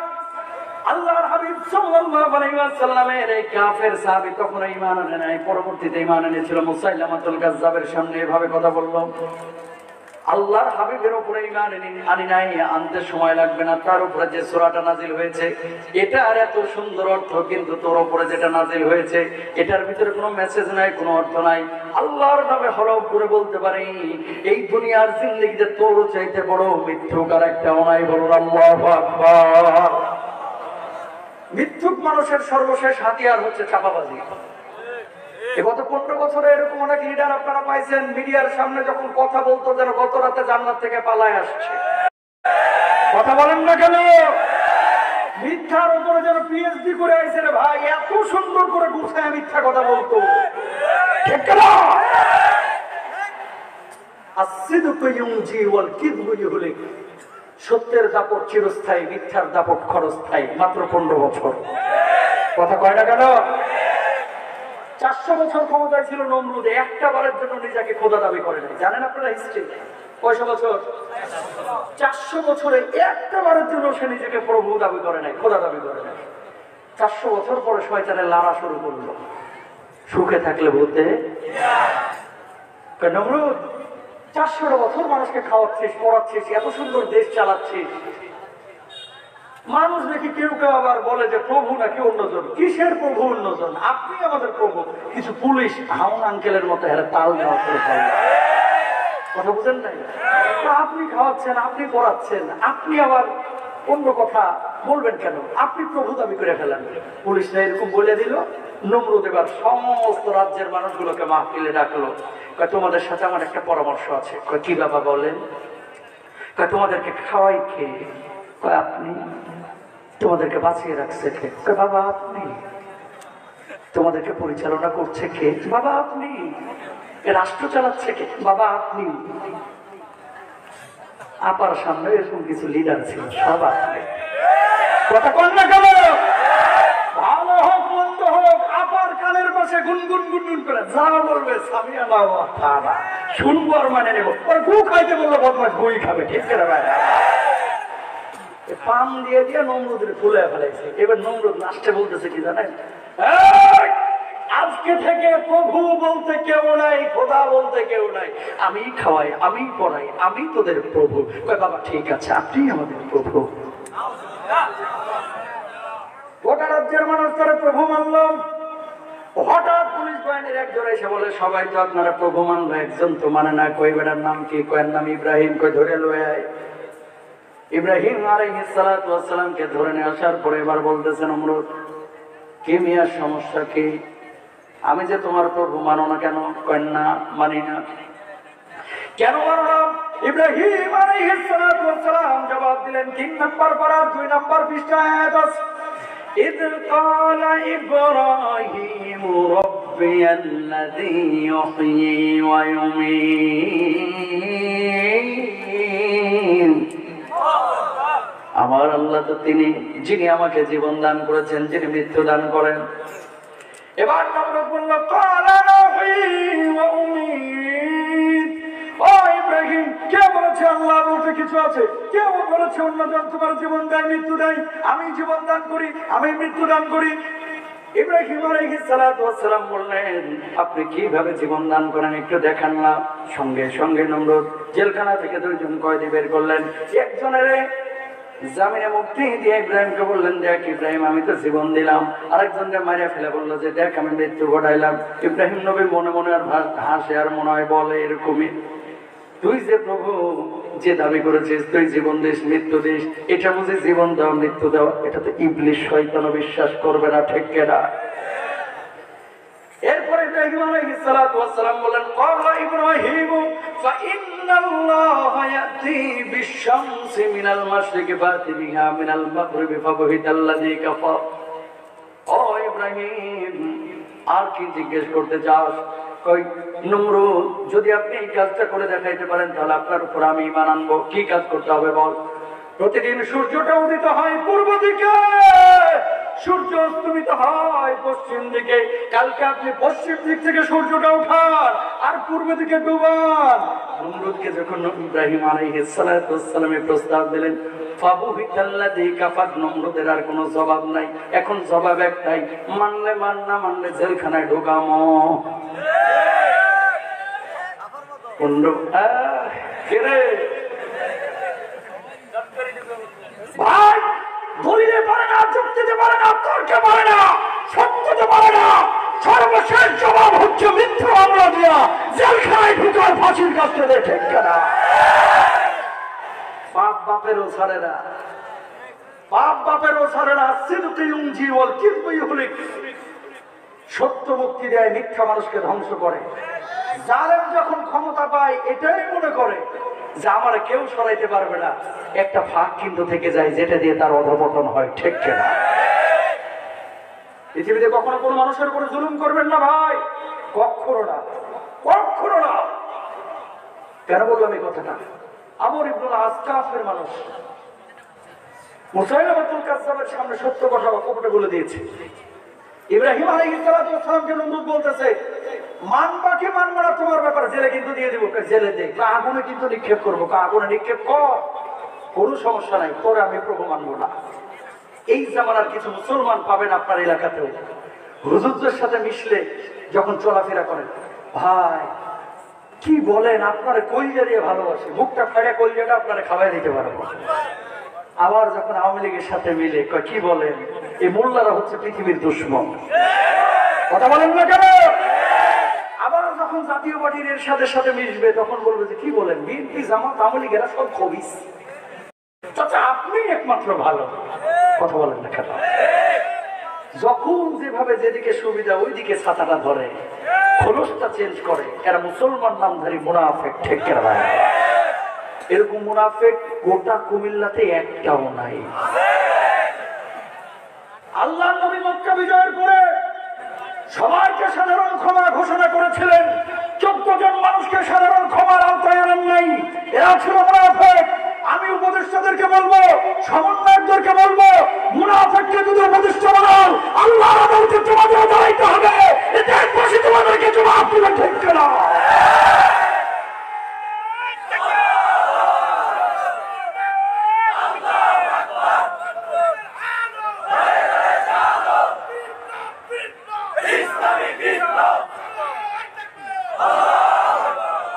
আল্লাহর হাবিব সাল্লাল্লাহু আলাইহি ওয়াসাল্লামের এই কাফের সাহাবী তখন ঈমান আনে নাই, পরবর্তীতে ঈমান এনেছিল। মুসাইলামাতুল কাজ্জাবের সামনে এভাবে কথা বলল, আল্লাহর হাবিবের উপরে ঈমান আনি নাই, আনতে সময় লাগবে না। তার উপরে যে সূরাটা নাযিল হয়েছে, এটা আর এত সুন্দর অর্থ, কিন্তু তোর উপরে যেটা নাযিল হয়েছে, এটার ভিতরে কোনো মেসেজ নাই, কোনো অর্থ নাই। আল্লাহর নামে হলফ করে বলতে পারি, এই দুনিয়ার জিন্দেগিতে তোর চাইতে বড় মিথ্যুক আর একটাও নাই। বলুন আল্লাহু আকবার। মিথ্যুক মানুষের সর্বশেষ হাতিয়ার হচ্ছে চাপাবাজি। গত 15 বছরে এরকম অনেক লিডার আপনারা পাইছেন, মিডিয়ার সামনে যখন কথা বলতো যেন গত রাতে জান্নাত থেকে পালায় আসছে। কথা বলেন না কেন? মিথ্যার উপরে যেন পিএইচডি করে আইছে রে ভাই, এত সুন্দর করে গুছায় মিথ্যা কথা বলতো। ঠিক না? আসিদকু ইউনজি ওয়াল কিযবু ইউহলিক। সত্যের দাপট চিরস্থায়ী, মিথ্যার দাপট ক্ষণস্থায়ী। মাত্র 15 বছর। কথা কয় না কেন? 400 বছর ক্ষমতায় ছিল নমরুদ, একটা বারের জন্য নিজেকে খোদা দাবি করে নাই। জানেন আপনারা হিস্ট্রি? কয়শো বছর? 400 বছরে একটা বারের জন্য সে নিজেকে প্রভু দাবি করে নাই, খোদা দাবি করে নাই। 400 বছর পরে শয়তানের লাড়া শুরু করলো। সুখে থাকলে বলতে নমরুদ, 400 বছর মানুষকে খাওয়াচ্ছিস, পড়াচ্ছিস, এত সুন্দর দেশ চালাচ্ছিস, মানুষ দেখি কেউ কেউ আবার বলে যে প্রভু নাকি অন্যজন। কিসের প্রভু অন্যজন? আপনি আমাদের প্রভু। কিছু পুলিশ হাউন আঙ্কেলের মতো এরা তাল নেওয়া করে ফেলে। কথা বুঝেন নাই? আপনি খাওয়াচ্ছেন, আপনি পড়াচ্ছেন, আপনি আবার অন্য কথা বলবেন কেন? আপনি প্রভু দাবি করে ফেলেন। পুলিশরা এরকম বলে দিল। নমরুদ এবার সমস্ত রাজ্যের মানুষগুলোকে মাহফিলে ডাকলো। তোমাদের সাথে আমার একটা পরামর্শ আছে। কি বাবা বলেন? তোমাদেরকে খাওয়াই খেয়ে আপনি, তোমাদেরকে বাঁচিয়ে রাখছে কে? বাবা আপনি। তোমাদেরকে পরিচালনা করছে কে? বাবা আপনি। রাষ্ট্র চালাচ্ছে কে? বাবা আপনি। আপার সামনে এরকম কিছু লিডার ছিল, সব আপনি। কথা কন না কেন? ভালো হোক মন্দ হোক, আপার কানের পাশে গুনগুন গুনগুন করে যা বলবে স্বামী আমার শুনবো আর মানে নেবো। গু খাইতে বললো বদমাস গুই খাবে। ঠিক করে ভাই, পাম দিয়ে দিয়ে নমরুদের ফুলে ফেলাইছে। এবার নমরুদ লাস্টে বলতেছে কি জানেন? আজকে থেকে প্রভু বলতে কেউ নাই, খোদা বলতে কেউ নাই, আমি খাওয়াই, আমি পড়াই, আমি তোদের প্রভু। বাবা ঠিক আছে, আপনি আমাদের প্রভু। মানুষ তারা প্রভু মানলাম। হঠাৎ পুলিশ বাহিনীর একজন এসে বলে, সবাই তো আপনারা প্রভু মানলো, একজন তো মানে না। কই বেটার নাম কি? কয়ের নাম ইব্রাহিম। কই ধরে লয়ে আয়। ইব্রাহিম আলাইহিস সালাতু ওয়াস সালামকে ধরে নিয়ে আসার পরে এবার বলতেছেন, নমরুদ কি মিয়ার সমস্যা কি? আমি যে তোমার প্রভু মানো না কেন? কয়েন না মানি না। কেন মানো না? ইব্রাহিম আলাইহিস সালাতু ওয়াস সালাম জবাব দিলেন 3 নাম্বার পারা 2 নাম্বার পৃষ্ঠায় আয়াত আছে, إذ قال إبراهيم ربي الذي يحيي ويميت। আমার আল্লাহ তো তিনি যিনি আমাকে জীবন দান করেছেন, যিনি মৃত্যু দান করেন। এবার নমরুদ বলল, ক্বালা নুহয়ি ওয়া উমীত। ও ইব্রাহিম, কে বলেছে আল্লাহ বলতে কিছু আছে? কেউ বলেছে অন্যজন তোমার জীবন দেয় মৃত্যু দেয়? আমি জীবন দান করি, আমি মৃত্যু দান করি। ইব্রাহিম আলাইহিস সালাতু ওয়াস সালাম বললেন, আপনি কিভাবে জীবন দান করেন একটু দেখান না। সঙ্গে সঙ্গে নমরুদ জেলখানা থেকে 2 জন কয়েদি বের করলেন। একজনের জামিনে মুক্তি দিয়ে ইব্রাহিমকে বললেন, দেখ ইব্রাহিম আমি তো জীবন দিলাম। আরেকজনকে মারিয়া ফেলে বললো যে দেখ আমি মৃত্যু ঘটাইলাম। ইব্রাহিম নবী মনে মনে আর হাসে আর মনে হয় বলে এরকমই, তুই যে প্রভু যে দাবি করেছিস তুই জীবন দিস মৃত্যু দিস, এটা বুঝি জীবন দেওয়া মৃত্যু দেওয়া? এটা তো ইবলিশ শয়তান বিশ্বাস করবে না, ঠিক কিনা? এরপরে ইব্রাহিম আলাইহিস সালাতু ওয়াস সালাম বলেন, ক্বালা ইব্রাহিম ফা ইন্নাল্লাহা ইয়াতি বিশ-শামসি মিনাল মাশরিকি ফাতি বিহা মিনাল মাগরিবি ফাবহিতাল্লাযী কাফার। ও ইব্রাহিম, আর কি জিজ্ঞেস করতে চাস? কই নমরুদ, যদি আপনি এই কাজটা করে দেখাইতে পারেন তাহলে আপনার উপর আমি ঈমান আনবো। কি কাজ করতে হবে বল? প্রতিদিন সূর্যটা উদিত হয় পূর্ব দিকে, সূর্য অস্তমিত হয় পশ্চিম দিকে। কালকে আপনি পশ্চিম দিক থেকে সূর্যটা উঠান আর পূর্ব দিকে ডুবান। নমরুদকে যখন ইব্রাহিম আলাইহিস সালাতু ওয়াস সালাম প্রস্তাব দিলেন, ফাবহিতাল্লাযী কাফার, নমরুদের আর কোনো জবাব নাই। এখন জবাব একটাই, মানলে মান, না মানলে জেলখানায় ঢোকামো। ভাই দলিলে পারে না, যুক্তিতে পারে না, তর্কে পারে না, সত্যতে পারে না, সর্বশেষ জবাব হচ্ছে মিথ্যা মামলা দিয়া জেলখানায় ঢুকার ফাঁসির কাছে দেয়, ঠিক কিনা? পাপ বাপেরও ছাড়ে না, পাপ বাপেরও ছাড়ে না। সিদকি ইউনজি ওয়াল কিযবু ইহলিক। সত্য মুক্তি দেয়, মিথ্যা মানুষকে ধ্বংস করে। জালেম যখন ক্ষমতা পায় এটাই মনে করে যে আমার কেউ সরাইতে পারবে না, একটা ফাঁক কিন্তু থেকে যায় যেটা দিয়ে তার অধঃপতন হয়, ঠিক কিনা? পৃথিবীতে কখনো কোনো মানুষের উপরে জুলুম করবেন না ভাই, কখনো না, কখনো না। কেন বললাম এই কথাটা? আমর ইবনুল আস কাফের মানুষ, মুসাইলামাতুল কাযযাবের সামনে সত্য কথা কপটে বলে দিয়েছে। ইব্রাহিম আলাইহিস সালাতু ওয়াস সালামকে নমরুদ বলতেছে, মানবা কি মানবা না তোমার ব্যাপার, জেলে কিন্তু দিয়ে দিব। জেলে দে, আগুনে কিন্তু নিক্ষেপ করবো। আগুনে নিক্ষেপ কর, কোনো সমস্যা নাই, তোরে আমি প্রভু মানবো না। এই জামানার কিছু মুসলমান পাবেন আপনার এলাকাতেও, হুজুরদের সাথে মিশলে যখন চলাফেরা করেন, ভাই কি বলেন, আপনারা কলিজা দিয়ে ভালোবাসে, মুখটা ফাড়ে কলিজাটা আপনারা খাওয়াই দিতে পারবো। আবার যখন আওয়ামী লীগের সাথে মিলে কয় কি বলেন, এই মোল্লারা হচ্ছে পৃথিবীর দুশমন, কথা বলেন না কেন? আবার যখন জাতীয় পার্টির এর সাথে সাথে মিশবে তখন বলবে যে কি বলেন, বিএনপি জামাত আওয়ামী লীগেরা সব খবিস, চাচা আপনি একমাত্র ভালো, কথা বলেন না কেন? যখন যেভাবে যেদিকে সুবিধা ওইদিকে ছাতাটা ধরে, খোলসটা চেঞ্জ করে, এরা মুসলমান নামধারী মুনাফেক, ঠিক কিনা ভাই? এরকম মুনাফেক গোটা কুমিল্লাতে একটাও নাই। আল্লাহর নবী মক্কা বিজয়ের পরে সবাইকে সাধারণ ক্ষমা ঘোষণা করেছিলেন, 14 জন মানুষকে সাধারণ ক্ষমার আওতায় আনেন নাই, এরা ছিল মুনাফেক। আমি উপদেষ্টাদেরকে বলবো, সমন্বয়কদেরকে বলবো, মুনাফেককে যদি উপদেষ্টা বানাও আল্লাহর আদালতে তোমাদের দাঁড়াইতে হবে, এতে পাশে তোমাদেরকে জবাব দিবেন, ঠিক কিনা?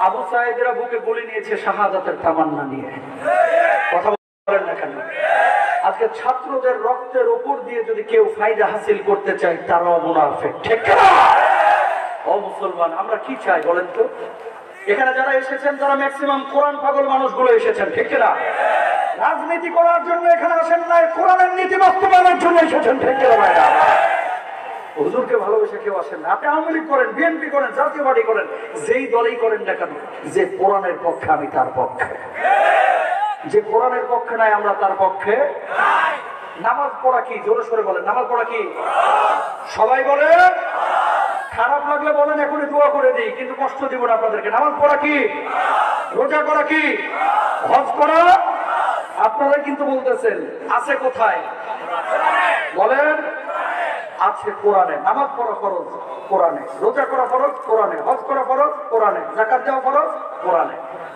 আবু সাঈদরা বুকে গুলি নিয়েছে শাহাদাতের তামান্না নিয়ে, কথা বলেন না কেন? আজকে আজকে ছাত্রদের রক্তের উপর দিয়ে যদি কেউ ফায়দা হাসিল করতে চায় তারাও মুনাফিক, ঠিক না? ও মুসলমান, আমরা কি চাই বলেন তো? এখানে যারা এসেছেন তারা ম্যাক্সিমাম কোরআন পাগল মানুষগুলো এসেছেন, ঠিক না? রাজনীতি করার জন্য এখানে আসেন নাই, কোরআনের নীতি বাস্তবায়নের জন্য এসেছেন, ঠিক না ভাইরা? হুজুরকে ভালোবেসে কেউ আসেন না। আপনি আওয়ামী লীগ করেন, বিএনপি করেন, জাতীয় পার্টি করেন, যেই দলেই করেন না কেন, যে কোরআনের পক্ষে আমি তার পক্ষে, যে কোরআনের পক্ষে নাই আমরা তার পক্ষে। নামাজ পড়া কি? জোরে সরে বলেন, নামাজ পড়া কি? সবাই বলে। খারাপ লাগলে বলেন, এখনই দোয়া করে দিই, কিন্তু কষ্ট দিব না আপনাদেরকে। নামাজ পড়া কি? রোজা করা কি? হজ করা? আপনারা কিন্তু বলতেছেন আছে কোথায়? বলেন আছে কোরআনে। নামাজ পড়া ফরজ কোরআনে, রোজা করা ফরজ কোরআনে, হজ করা ফরজ কোরআনে, যাকাত দেওয়া ফরজ কোরআনে।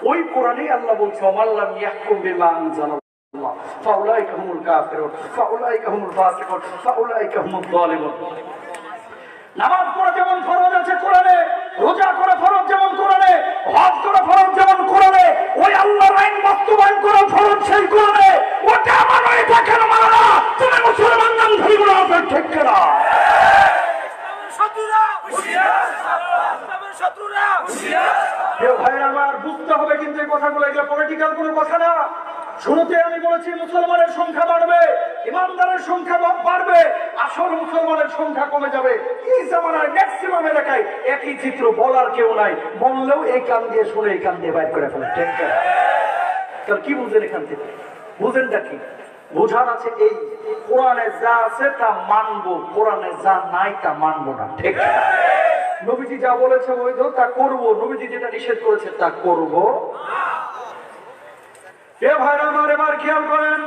ওই কোরআনেই আল্লাহ বলছে ওমাল্লাম ইয়াহকুম বিমা আনজালাল্লাহ ফাউলাইকা হুমুল কাফিরুন ফাউলাইকা হুমুল ফাসিকুন ফাউলাইকা হুমুল যালিমুন। নামাজ পড়া যেমন ফরজ আছে কোরআনে, রোজা করা ফরজ যেমন কোরআনে, হজ করা ফরজ যেমন কোরআনে, ওই আল্লাহর আইন বাস্তবায়ন করা ফরজ সেই কোরআনে। ওটা মানো, এটা কেন মানো না? তুমি মুসলমান নাম ধরি মুনাফিক, ঠিক না? আমার বুঝতে হবে কিন্তু এই কথাগুলো, এগুলো পলিটিক্যাল কোনো কথা না। শুরুতে আমি বলেছি মুসলমানের সংখ্যা বাড়বে, ইমানদারের সংখ্যা বাড়বে, আসল মুসলমানের সংখ্যা কমে যাবে। এই জামানায় ম্যাক্সিমাম এলাকায় একই চিত্র, বলার কেউ নাই, বললেও এই কান দিয়ে শুনে এই কান দিয়ে বাইর করে ফেলে, ঠিক না? তাহলে কি বুঝেন এখান থেকে? বুঝেনটা কি? বোঝার আছে এই কোরআনে যা আছে তা মানবো, কোরআনে যা নাই তা মানবো না, ঠিক না? নবীজি যা বলেছে বৈধ তা করবো, নবীজি যেটা নিষেধ করেছে তা করবো। এ ভাইরা আমার, এবার খেয়াল করেন,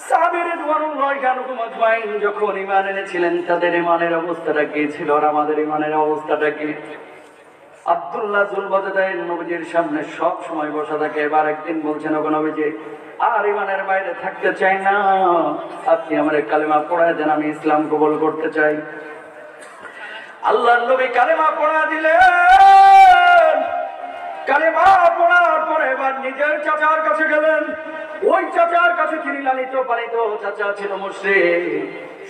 সাহাবীরা রিদওয়ানুল্লাহি আলাইহিম আজমাইন যখন ঈমান এনেছিলেন তাদের ঈমানের অবস্থাটা কি ছিল আর আমাদের ঈমানের অবস্থাটা কি? আব্দুল্লাহ জুলবাদাইন নবীজির সামনে সব সময় বসা থাকে। এবার একদিন বলছেন, ওগো নবীজি, আর ঈমানের বাইরে থাকতে চাই না, আপনি আমার কালেমা পড়ায় দেন, আমি ইসলাম কবুল করতে চাই। আল্লাহর নবী কালেমা পড়া দিলেন। কালেমা পড়ার পরে এবার নিজের চাচার কাছে গেলেন। ওই চাচার কাছে তিনি লালিত পালিত চাচা ছিল মুশরিক।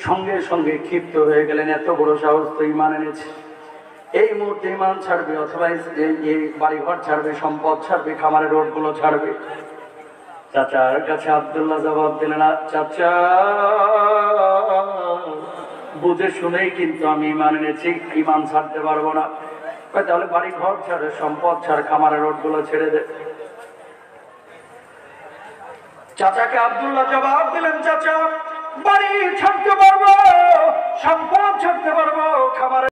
সঙ্গে সঙ্গে ক্ষিপ্ত হয়ে গেলেন, এত বড় সাহস তো ঈমান এনেছে, এই মুহূর্তে ঈমান ছাড়বে অথবা এই বাড়িঘর ছাড়বে, সম্পদ ছাড়বে, খামারের রোডগুলো ছাড়বে। চাচার কাছে আব্দুল্লাহ জবাব দিলেন, চাচা বুঝে শুনেই কিন্তু আমি ঈমান এনেছি, ঈমান ছাড়তে পারবো না। তাহলে বাড়ি ঘর ছাড়ে, সম্পদ ছাড়, খামারের রোডগুলো ছেড়ে দে। চাচাকে আব্দুল্লাহ জবাব দিলেন, চাচা বাড়ি ছাড়তে পারবো, সম্পদ ছাড়তে পারবো, খামারের